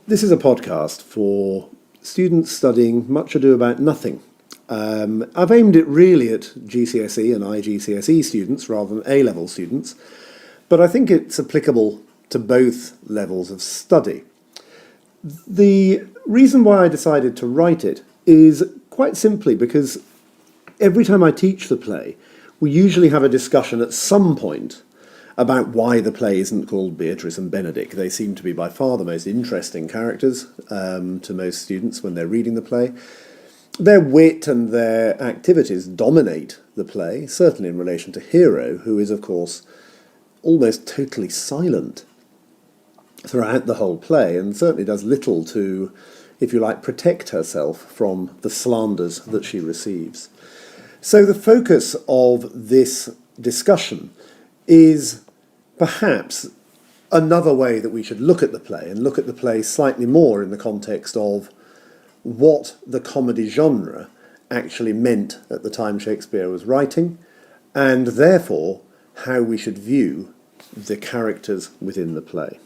This is a podcast for students studying Much Ado About Nothing. I've aimed it really at GCSE and IGCSE students rather than A-level students, but I think it's applicable to both levels of study. The reason why I decided to write it is quite simply because every time I teach the play, we usually have a discussion at some point about why the play isn't called Beatrice and Benedick. They seem to be by far the most interesting characters to most students when they're reading the play. Their wit and their activities dominate the play, certainly in relation to Hero, who is, of course, almost totally silent throughout the whole play, and certainly does little to, if you like, protect herself from the slanders that she receives. So the focus of this discussion is perhaps another way that we should look at the play, and look at the play slightly more in the context of what the comedy genre actually meant at the time Shakespeare was writing, and therefore how we should view the characters within the play.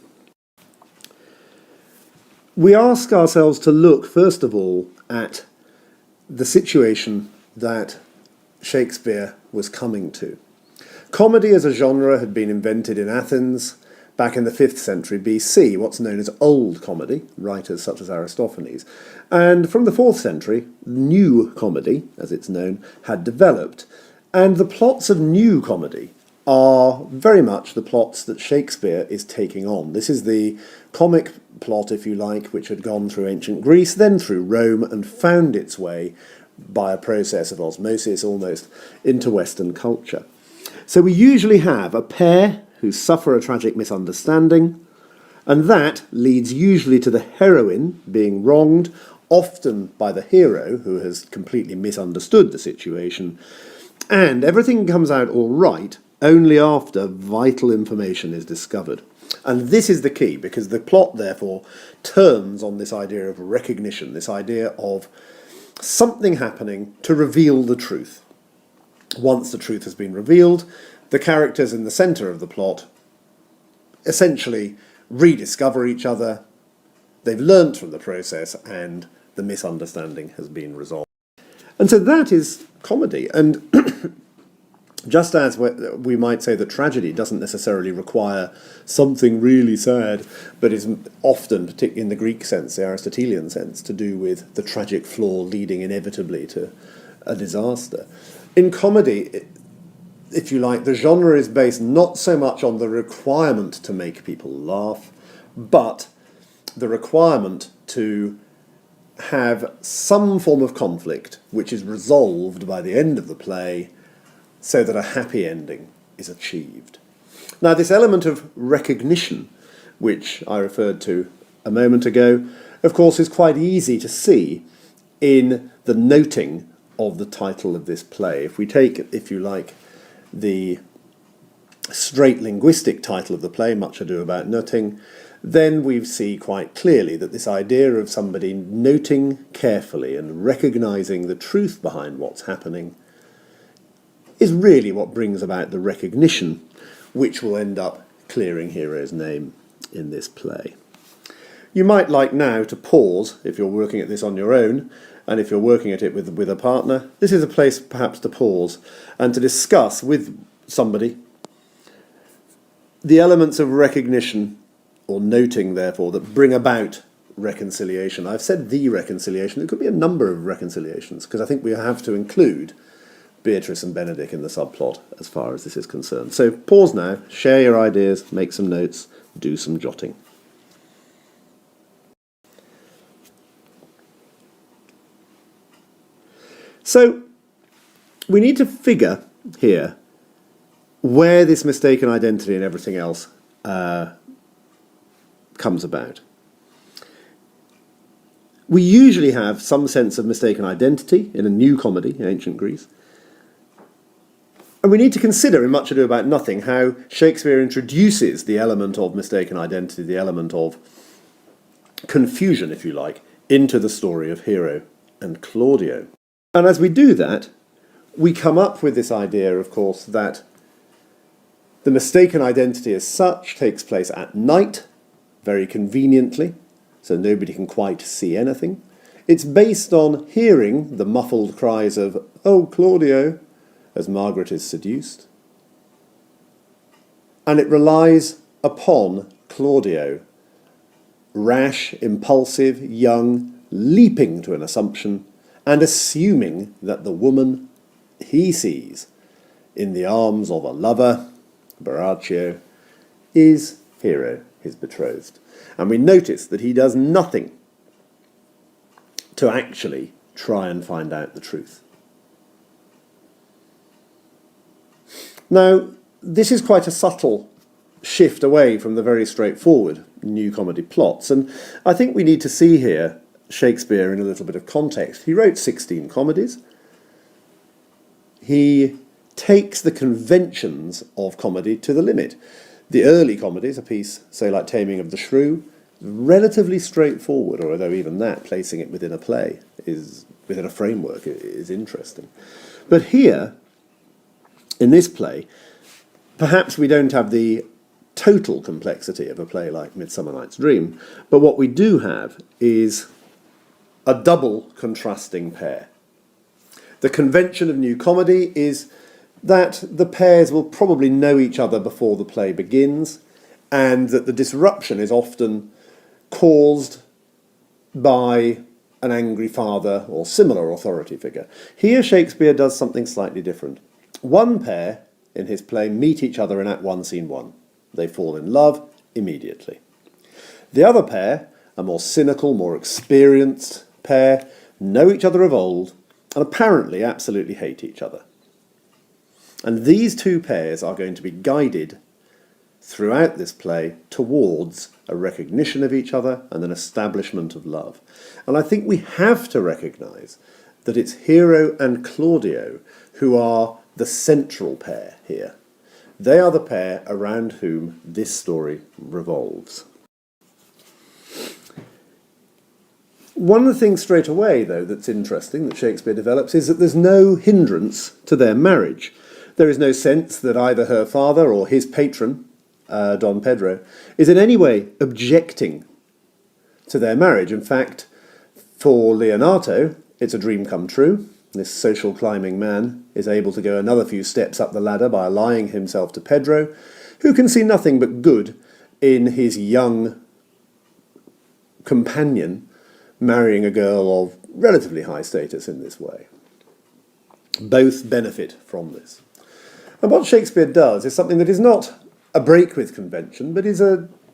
We ask ourselves to look, first of all, at the situation that Shakespeare was coming to. Comedy as a genre had been invented in Athens back in the 5th century BC, what's known as Old Comedy, writers such as Aristophanes. And from the 4th century, New Comedy, as it's known, had developed. And the plots of New Comedy are very much the plots that Shakespeare is taking on. This is the comic plot, if you like, which had gone through ancient Greece, then through Rome, and found its way by a process of osmosis almost into Western culture. So we usually have a pair who suffer a tragic misunderstanding, and that leads usually to the heroine being wronged, often by the hero who has completely misunderstood the situation, and everything comes out all right only after vital information is discovered. And this is the key, because the plot therefore turns on this idea of recognition, this idea of something happening to reveal the truth. Once the truth has been revealed, the characters in the centre of the plot essentially rediscover each other, they've learnt from the process, and the misunderstanding has been resolved. And so that is comedy. And just as we might say that tragedy doesn't necessarily require something really sad, but is often, particularly in the Greek sense, the Aristotelian sense, to do with the tragic flaw leading inevitably to a disaster. In comedy, if you like, the genre is based not so much on the requirement to make people laugh, but the requirement to have some form of conflict which is resolved by the end of the play so that a happy ending is achieved. Now, this element of recognition, which I referred to a moment ago, of course is quite easy to see in the noting of the title of this play. If we take, if you like, the straight linguistic title of the play, Much Ado About Nothing, then we see quite clearly that this idea of somebody noting carefully and recognising the truth behind what's happening is really what brings about the recognition, which will end up clearing Hero's name in this play. You might like now to pause if you're working at this on your own, and if you're working at it with a partner. This is a place perhaps to pause and to discuss with somebody the elements of recognition, or noting therefore, that bring about reconciliation. I've said the reconciliation. There could be a number of reconciliations, because I think we have to include Beatrice and Benedick in the subplot as far as this is concerned. So pause now, share your ideas, make some notes, do some jotting. So we need to figure here where this mistaken identity and everything else comes about. We usually have some sense of mistaken identity in a new comedy in ancient Greece. And we need to consider in Much Ado About Nothing how Shakespeare introduces the element of mistaken identity, the element of confusion, if you like, into the story of Hero and Claudio. And as we do that, we come up with this idea, of course, that the mistaken identity as such takes place at night, very conveniently, so nobody can quite see anything. It's based on hearing the muffled cries of, "Oh, Claudio," as Margaret is seduced. And it relies upon Claudio, rash, impulsive, young, leaping to an assumption and assuming that the woman he sees in the arms of a lover, Borachio, is Hero, his betrothed. And we notice that he does nothing to actually try and find out the truth. Now, this is quite a subtle shift away from the very straightforward new comedy plots, and I think we need to see here Shakespeare in a little bit of context. He wrote 16 comedies. He takes the conventions of comedy to the limit. The early comedies, a piece, say, like Taming of the Shrew, relatively straightforward, although even that, placing it within a play, is within a framework, is interesting. But here, in this play, perhaps we don't have the total complexity of a play like Midsummer Night's Dream, but what we do have is a double contrasting pair. The convention of new comedy is that the pairs will probably know each other before the play begins, and that the disruption is often caused by an angry father or similar authority figure. Here Shakespeare does something slightly different. One pair in his play meet each other in Act 1, Scene 1. They fall in love immediately. The other pair, a more cynical, more experienced pair, know each other of old and apparently absolutely hate each other. And these two pairs are going to be guided throughout this play towards a recognition of each other and an establishment of love. And I think we have to recognise that it's Hero and Claudio who are the central pair here. They are the pair around whom this story revolves. One of the things straight away, though, that's interesting that Shakespeare develops is that there's no hindrance to their marriage. There is no sense that either her father or his patron, Don Pedro, is in any way objecting to their marriage. In fact, for Leonato, it's a dream come true. This social climbing man is able to go another few steps up the ladder by allying himself to Pedro, who can see nothing but good in his young companion marrying a girl of relatively high status in this way. Both benefit from this. And what Shakespeare does is something that is not a break with convention, but is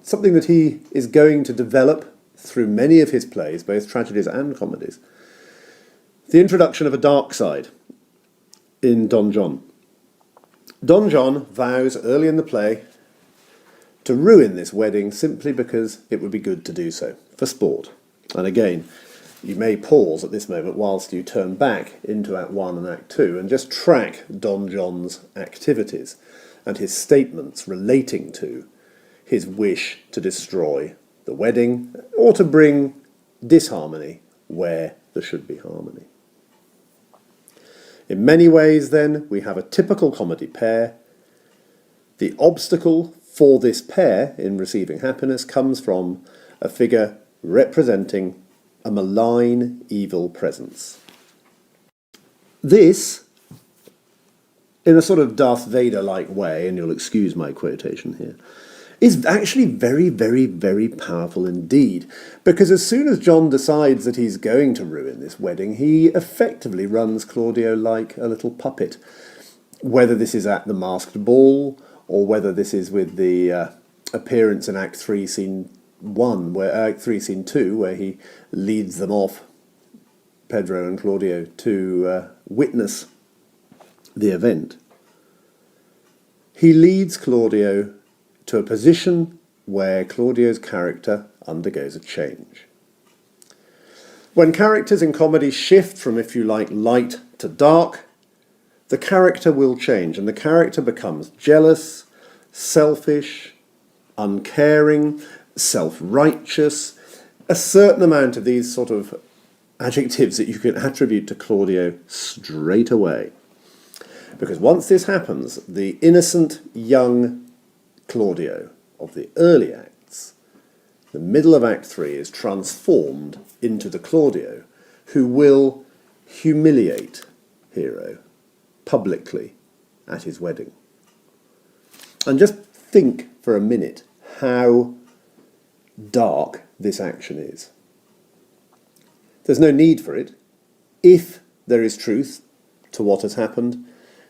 something that he is going to develop through many of his plays, both tragedies and comedies. The introduction of a dark side in Don John. Don John vows early in the play to ruin this wedding simply because it would be good to do so, for sport. And again, you may pause at this moment whilst you turn back into Act 1 and Act 2 and just track Don John's activities and his statements relating to his wish to destroy the wedding or to bring disharmony where there should be harmony. In many ways, then, we have a typical comedy pair. The obstacle for this pair in receiving happiness comes from a figure representing a malign, evil presence. This, in a sort of Darth Vader-like way, and you'll excuse my quotation here, is actually very, very, very powerful indeed. Because as soon as John decides that he's going to ruin this wedding, he effectively runs Claudio like a little puppet. Whether this is at the masked ball, or whether this is with the appearance in Act 3, Scene 1, Act 3, Scene 2, where he leads them off, Pedro and Claudio, to witness the event. He leads Claudio to a position where Claudio's character undergoes a change. When characters in comedy shift from, if you like, light to dark, the character will change, and the character becomes jealous, selfish, uncaring, self-righteous, a certain amount of these sort of adjectives that you can attribute to Claudio straight away. Because once this happens, the innocent young Claudio of the early acts the middle of Act 3, is transformed into the Claudio who will humiliate Hero publicly at his wedding. And just think for a minute how dark this action is. There's no need for it. If there is truth to what has happened,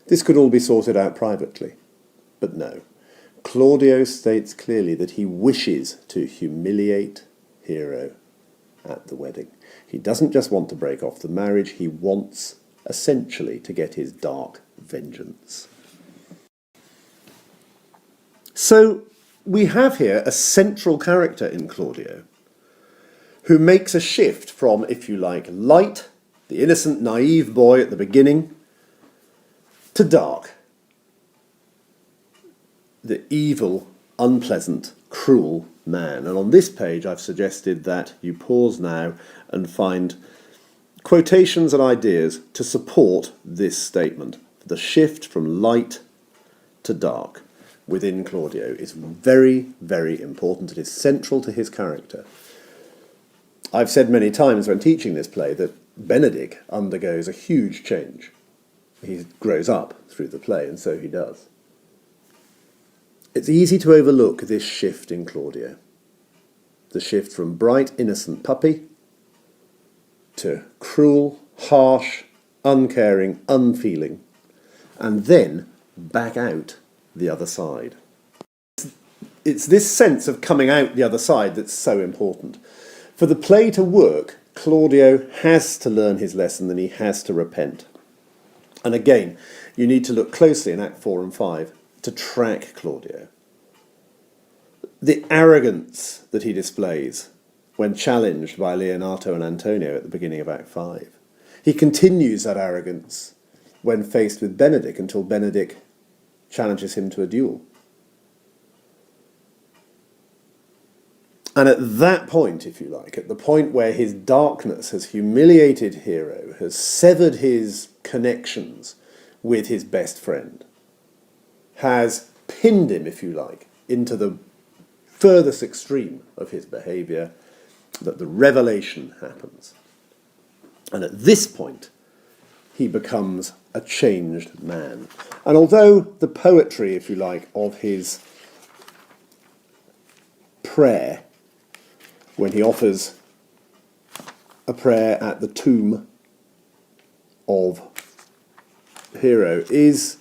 this could all be sorted out privately. But no. Claudio states clearly that he wishes to humiliate Hero at the wedding. He doesn't just want to break off the marriage, he wants essentially to get his dark vengeance. So we have here a central character in Claudio who makes a shift from, if you like, light, the innocent, naive boy at the beginning, to dark, the evil, unpleasant, cruel man. And on this page I've suggested that you pause now and find quotations and ideas to support this statement. The shift from light to dark within Claudio is very, very important. It is central to his character. I've said many times when teaching this play that Benedick undergoes a huge change. He grows up through the play, and so he does. It's easy to overlook this shift in Claudio. The shift from bright, innocent puppy to cruel, harsh, uncaring, unfeeling, and then back out the other side. It's this sense of coming out the other side that's so important. For the play to work, Claudio has to learn his lesson and he has to repent. And again, you need to look closely in Act 4 and 5 to track Claudio. The arrogance that he displays when challenged by Leonato and Antonio at the beginning of Act 5. He continues that arrogance when faced with Benedick until Benedick challenges him to a duel. And at that point, if you like, at the point where his darkness has humiliated Hero, has severed his connections with his best friend, has pinned him, if you like, into the furthest extreme of his behaviour, that the revelation happens. And at this point, he becomes a changed man. And although the poetry, if you like, of his prayer, when he offers a prayer at the tomb of Hero, is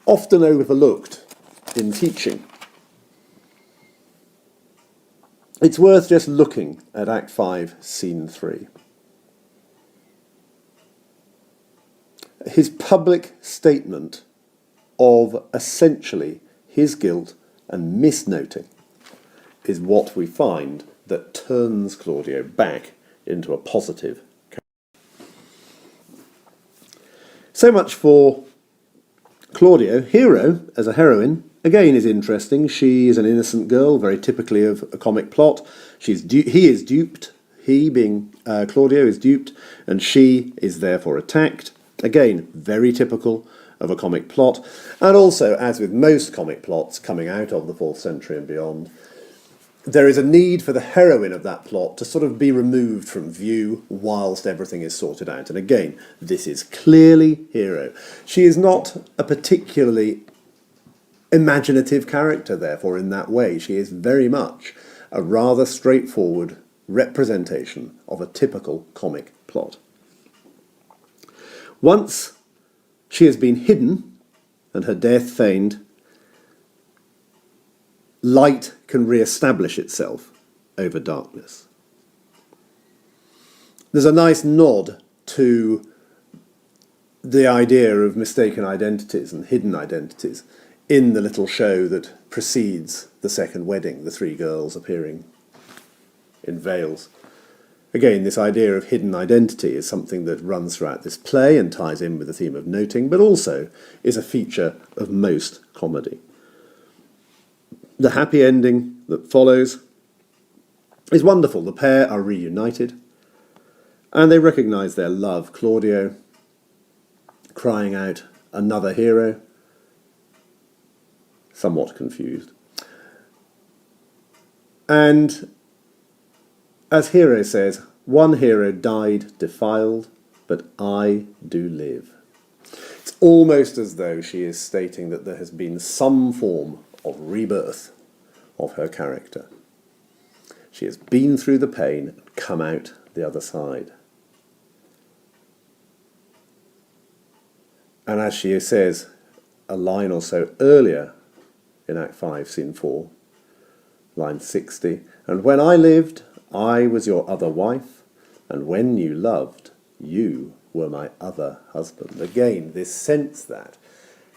often overlooked in teaching, it's worth just looking at Act 5, Scene 3. His public statement of essentially his guilt and misnoting is what we find that turns Claudio back into a positive character. So much for Claudio. Hero, as a heroine, again is interesting. She is an innocent girl, very typically of a comic plot. He is duped. He, being Claudio, is duped, and she is therefore attacked. Again, very typical of a comic plot. And also, as with most comic plots coming out of the 4th century and beyond, there is a need for the heroine of that plot to sort of be removed from view whilst everything is sorted out. And again, this is clearly Hero. She is not a particularly imaginative character, therefore, in that way. She is very much a rather straightforward representation of a typical comic plot. Once she has been hidden and her death feigned, light can re-establish itself over darkness. There's a nice nod to the idea of mistaken identities and hidden identities in the little show that precedes the second wedding, the 3 girls appearing in veils. Again, this idea of hidden identity is something that runs throughout this play and ties in with the theme of noting, but also is a feature of most comedy. The happy ending that follows is wonderful. The pair are reunited and they recognise their love. Claudio crying out, "Another hero," somewhat confused. And As Hero says, one hero died defiled, but I do live. It's almost as though she is stating that there has been some form of rebirth of her character. She has been through the pain and come out the other side. And as she says a line or so earlier in Act 5, Scene 4, line 60, and when I lived, I was your other wife, and when you loved, you were my other husband. Again, this sense that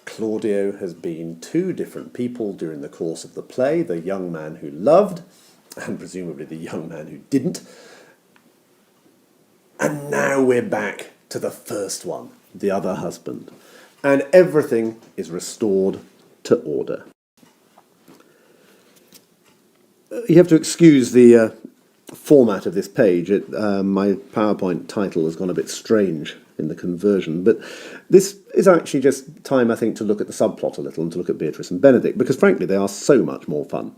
Claudio has been two different people during the course of the play, the young man who loved, and presumably the young man who didn't. And now we're back to the first one, the other husband. And everything is restored to order. You have to excuse the format of this page. My PowerPoint title has gone a bit strange in the conversion, but this is actually just time, I think, to look at the subplot a little and to look at Beatrice and Benedict, because frankly they are so much more fun.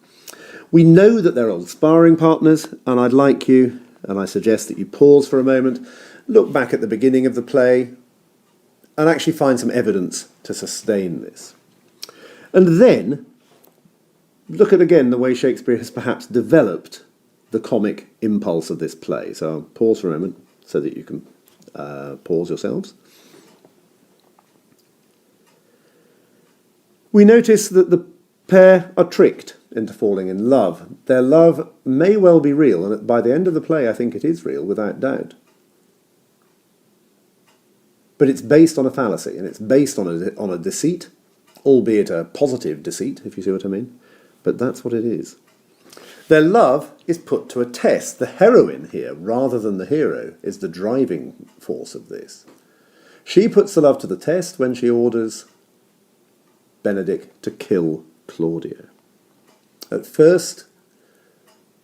We know that they're old sparring partners, and I'd like you, and I suggest that you pause for a moment, look back at the beginning of the play, and actually find some evidence to sustain this. And then look at again the way Shakespeare has perhaps developed the comic impulse of this play. So I'll pause for a moment so that you can pause yourselves. We notice that the pair are tricked into falling in love. Their love may well be real, and by the end of the play I think it is real without doubt. But it's based on a fallacy, and it's based on a deceit, albeit a positive deceit, if you see what I mean. But that's what it is. Their love is put to a test. The heroine here, rather than the hero, is the driving force of this. She puts the love to the test when she orders Benedict to kill Claudio. At first,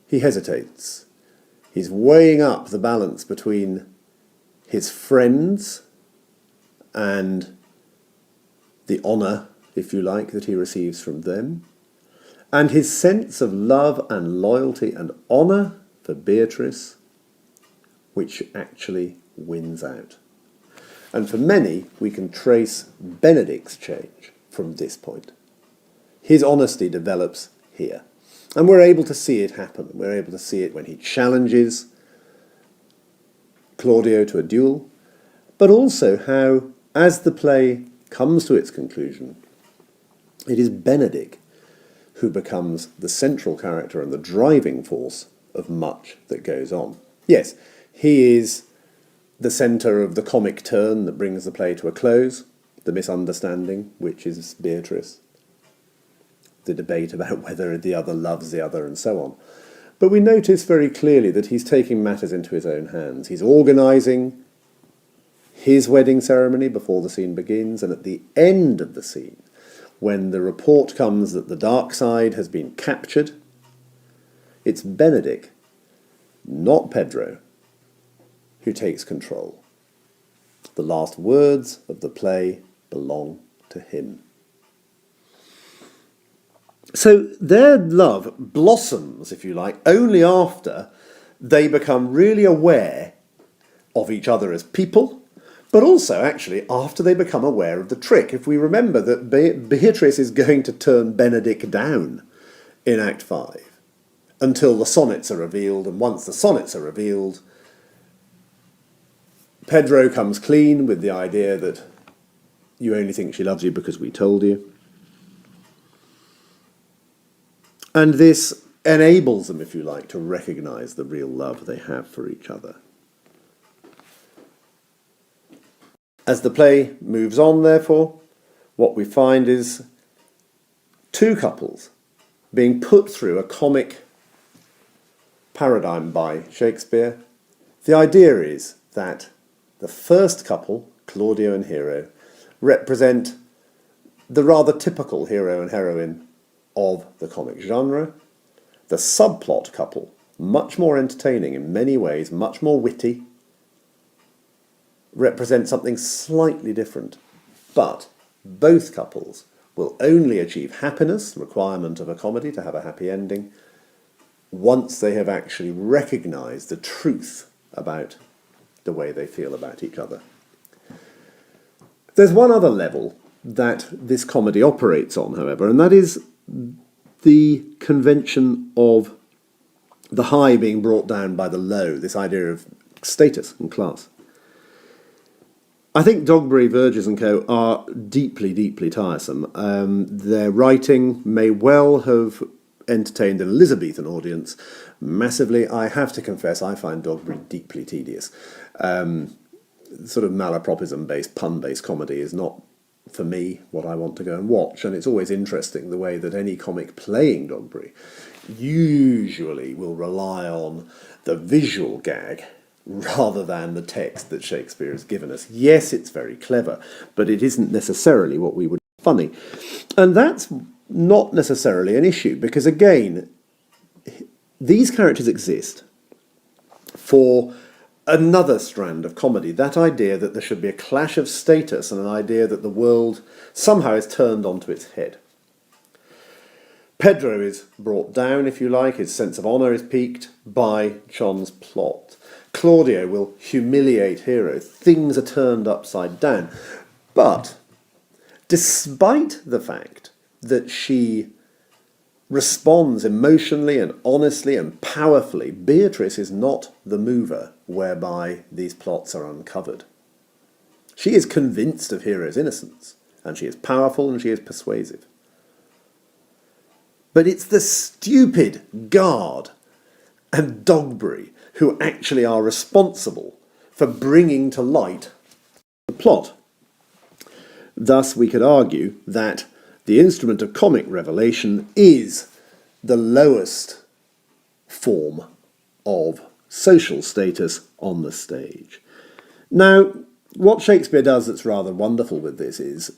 he hesitates. He's weighing up the balance between his friends and the honour, if you like, that he receives from them, and his sense of love and loyalty and honour for Beatrice, which actually wins out. And for many, we can trace Benedict's change from this point. His honesty develops here. And we're able to see it happen. We're able to see it when he challenges Claudio to a duel, but also how, as the play comes to its conclusion, it is Benedict who becomes the central character and the driving force of much that goes on. Yes, he is the centre of the comic turn that brings the play to a close, the misunderstanding, which is Beatrice, the debate about whether the other loves the other and so on. But we notice very clearly that he's taking matters into his own hands. He's organising his wedding ceremony before the scene begins, and at the end of the scene, when the report comes that the dark side has been captured, it's Benedict, not Pedro, who takes control. The last words of the play belong to him. So their love blossoms, if you like, only after they become really aware of each other as people, but also actually after they become aware of the trick. If we remember that Beatrice is going to turn Benedict down in Act 5 until the sonnets are revealed, and once the sonnets are revealed, Pedro comes clean with the idea that you only think she loves you because we told you. And this enables them, if you like, to recognise the real love they have for each other. As the play moves on, therefore, what we find is two couples being put through a comic paradigm by Shakespeare. The idea is that the first couple, Claudio and Hero, represent the rather typical hero and heroine of the comic genre. The subplot couple, much more entertaining in many ways, much more witty, represent something slightly different. But both couples will only achieve happiness, requirement of a comedy to have a happy ending, once they have actually recognised the truth about the way they feel about each other. There's one other level that this comedy operates on, however, and that is the convention of the high being brought down by the low, this idea of status and class. I think Dogberry, Verges and Co. are deeply, deeply tiresome. Their writing may well have entertained an Elizabethan audience massively. I have to confess, I find Dogberry deeply tedious. Sort of malapropism-based, pun-based comedy is not, for me, what I want to go and watch, and it's always interesting the way that any comic playing Dogberry usually will rely on the visual gag rather than the text that Shakespeare has given us. Yes, it's very clever, but it isn't necessarily what we would find funny. And that's not necessarily an issue, because again, these characters exist for another strand of comedy, that idea that there should be a clash of status and an idea that the world somehow is turned onto its head. Pedro is brought down, if you like, his sense of honour is piqued by Chon's plot. Claudio will humiliate Hero, things are turned upside down. But despite the fact that she responds emotionally and honestly and powerfully, Beatrice is not the mover whereby these plots are uncovered. She is convinced of Hero's innocence, and she is powerful and she is persuasive. But it's the stupid guard and Dogberry who actually are responsible for bringing to light the plot. Thus, we could argue that the instrument of comic revelation is the lowest form of social status on the stage. Now, what Shakespeare does that's rather wonderful with this is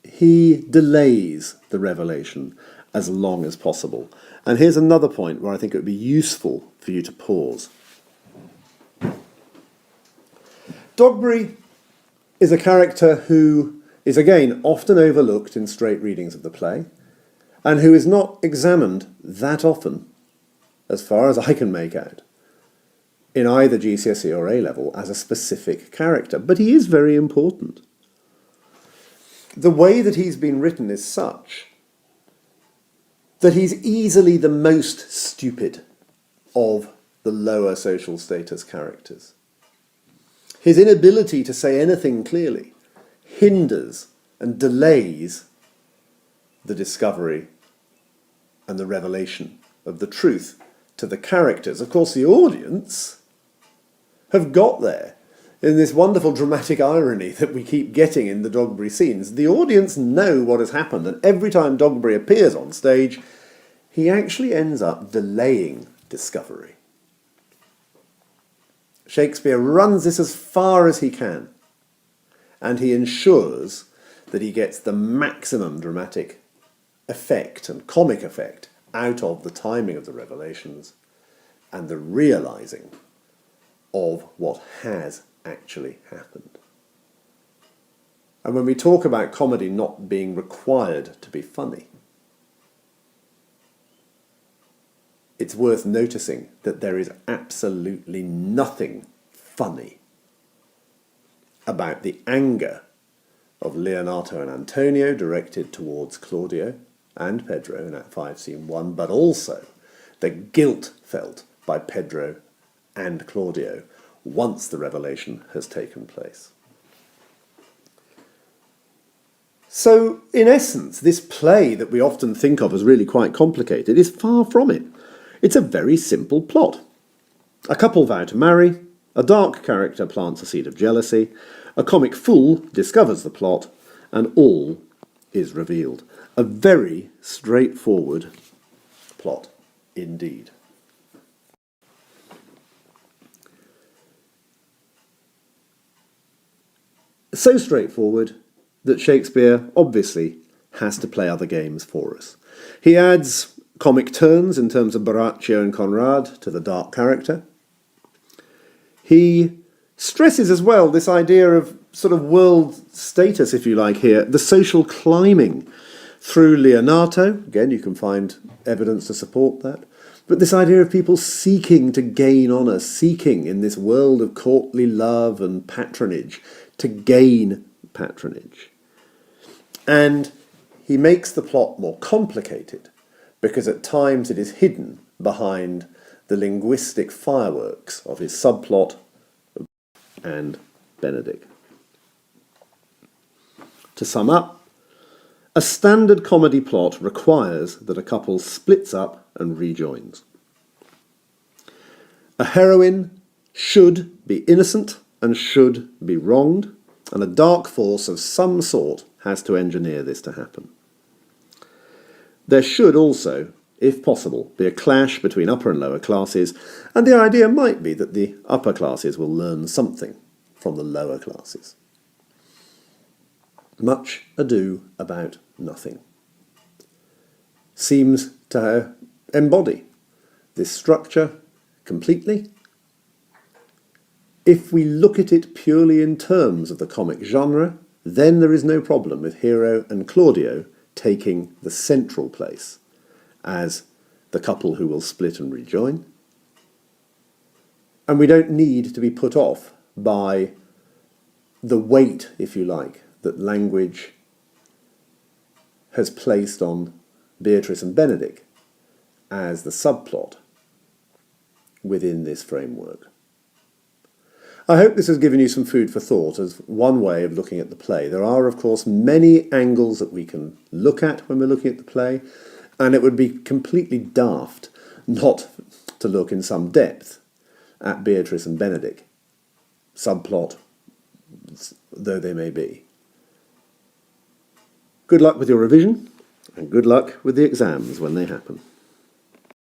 he delays the revelation as long as possible. And here's another point where I think it would be useful for you to pause. Dogberry is a character who is again often overlooked in straight readings of the play, and who is not examined that often, as far as I can make out, in either GCSE or A-level as a specific character. But he is very important. The way that he's been written is such that he's easily the most stupid of the lower social status characters. His inability to say anything clearly hinders and delays the discovery and the revelation of the truth to the characters. Of course, the audience have got there in this wonderful dramatic irony that we keep getting in the Dogberry scenes. The audience know what has happened, and every time Dogberry appears on stage, he actually ends up delaying discovery. Shakespeare runs this as far as he can, and he ensures that he gets the maximum dramatic effect and comic effect out of the timing of the revelations and the realising of what has actually happened. And when we talk about comedy not being required to be funny, it's worth noticing that there is absolutely nothing funny about the anger of Leonato and Antonio directed towards Claudio and Pedro in Act 5, Scene 1, but also the guilt felt by Pedro and Claudio once the revelation has taken place. So, in essence, this play that we often think of as really quite complicated is far from it. It's a very simple plot. A couple vow to marry, a dark character plants a seed of jealousy, a comic fool discovers the plot, and all is revealed. A very straightforward plot indeed. So straightforward that Shakespeare obviously has to play other games for us. He adds comic turns in terms of Borachio and Conrad to the dark character. He stresses as well this idea of sort of world status, if you like here, the social climbing through Leonato. Again, you can find evidence to support that. But this idea of people seeking to gain honour, seeking in this world of courtly love and patronage, to gain patronage. And he makes the plot more complicated because at times it is hidden behind the linguistic fireworks of his subplot and Benedick. To sum up, a standard comedy plot requires that a couple splits up and rejoins. A heroine should be innocent and should be wronged, and a dark force of some sort has to engineer this to happen. There should also, if possible, be a clash between upper and lower classes, and the idea might be that the upper classes will learn something from the lower classes. Much Ado About Nothing seems to embody this structure completely. If we look at it purely in terms of the comic genre, then there is no problem with Hero and Claudio taking the central place as the couple who will split and rejoin. And we don't need to be put off by the weight, if you like, that language has placed on Beatrice and Benedick as the subplot within this framework. I hope this has given you some food for thought as one way of looking at the play. There are, of course, many angles that we can look at when we're looking at the play, and it would be completely daft not to look in some depth at Beatrice and Benedick, subplot though they may be. Good luck with your revision, and good luck with the exams when they happen.